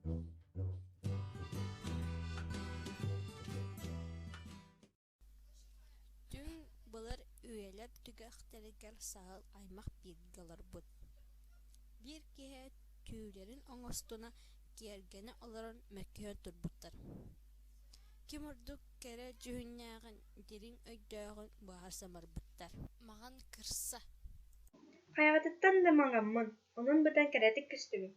Түн былар үелер түгәхтәргәр сағыл аймақ биргалар бұд. Бір кеһе түйелерін оңостуна киергені оларын мәккеһен турбуттар. Ким ордук кәрі жүхіннәғын дерин өйдөғын бағар самарбыттар. Маған кырса. Хайҕатыттан да маҥаммын, онон бытан кэриэтик күстүбүм.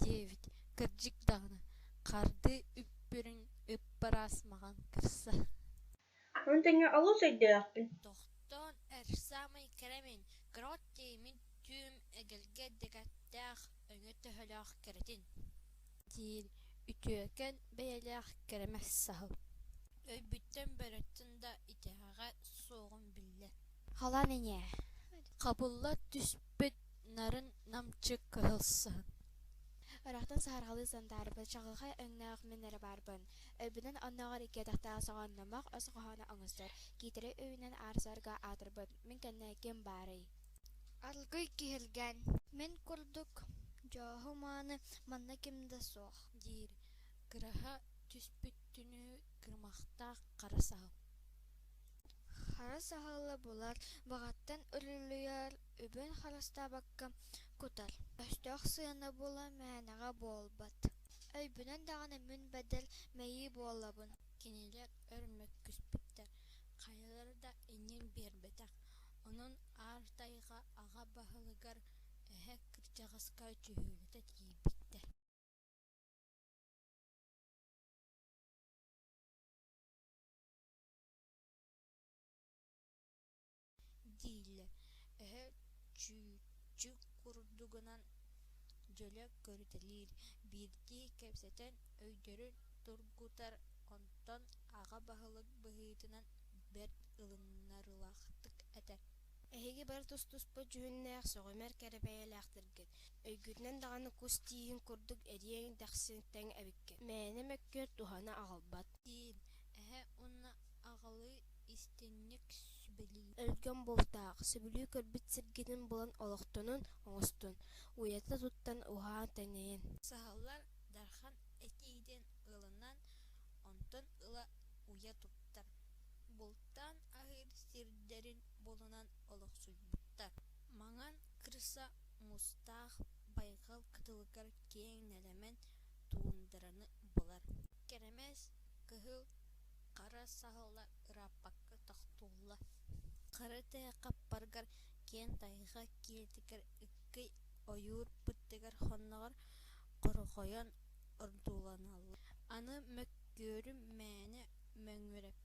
Девит, кырдьык дағына. Қарды үппүрін үппарас маған кырса. Онон тэҥҥэ олус өйдөөхпүн. Тохтон әрсамай кәремин, крот теймин түйім әгелге дегаттақ өңі төһөлөөх кәретін. Дир, үтүөкән бәйәләэх кәремәс сахыл. Өйбүттен бәрөттін да итәғаға соғын білі. Халан әне, қабылла түспіт нарын намчы кығылсын. Орахтан саһарҕалы зандарбын, чаҕылҕа өҥнөөх мин эрэ барбын. Өйбүнэн оннооҕор икки тахтаа соҕонномох өс хоһоно оҥостор. Киитири өйүнэн аарсарга аатырбын. Мин кэннээккин баарый. Алгый киһилгэн. Мин курдук дьоһу мааны манна кимдэ суох. Дир, кыраха түспүттүнү кырмахтаах қара сахыл. Хара саһалла булар баҕаттан өлүлүөр үбүн харастаабакка кутар. Өстөөх сыана була мээнэҕэ буолбат. Өйбүнэн даҕаны мүн бэдэл мэйии буоллабын. Кинилэр өрмөк күспүттэр. Хайалар да иннин биэрбэтэх. Онун аартайга ага баһылыгар эһэ кырдьаҕаска түһүөлэтэ тиийбиттэр. Дииллэр эһэ чүүчү курдугунан дьөлө көрүтэлиир биирдии кэпсэтэн өйдөрүн тургутар онтон ага баһылык быһыытынан бэрт ылыннарылаахтык этэр. Эһиги бары тус-туспут жүһүннээх соҕумэр кэрэ-бэйэлээхтэргит. Өйгүтүнэн даҕаны кус тииһин курдук эриэҥ тахсыыттан эбиккит. Мээнэ мөккүөр туһана аҕалбат. Диир эһэ уонна аҕалыы истинник сүбэлии. Өлгөн бултаах, сөбүлүү көрбүт сиргинин булан олохтонун оҥостун. Уйата туттан уһаан тэҥэйин. Саһаллар дархан этииден ылынан онтон ыла уя туттар. Бултан аһыыр сирдэрин болунан олохсуйбуттар. Маҥан кырса мустаах байҕал кытылыгар киэҥ нэлэмэн туундараны болар. Кэремэс кыһыл хара саһылла ырааппакка тохтуулла. Хара тыа хаппаргар киэн тайга киэтигэр ыккый ойуурпуттыгар хонноҕор хорохойон ордууланалла. Аны мөккүөрүм мээнэ мөҥүрэп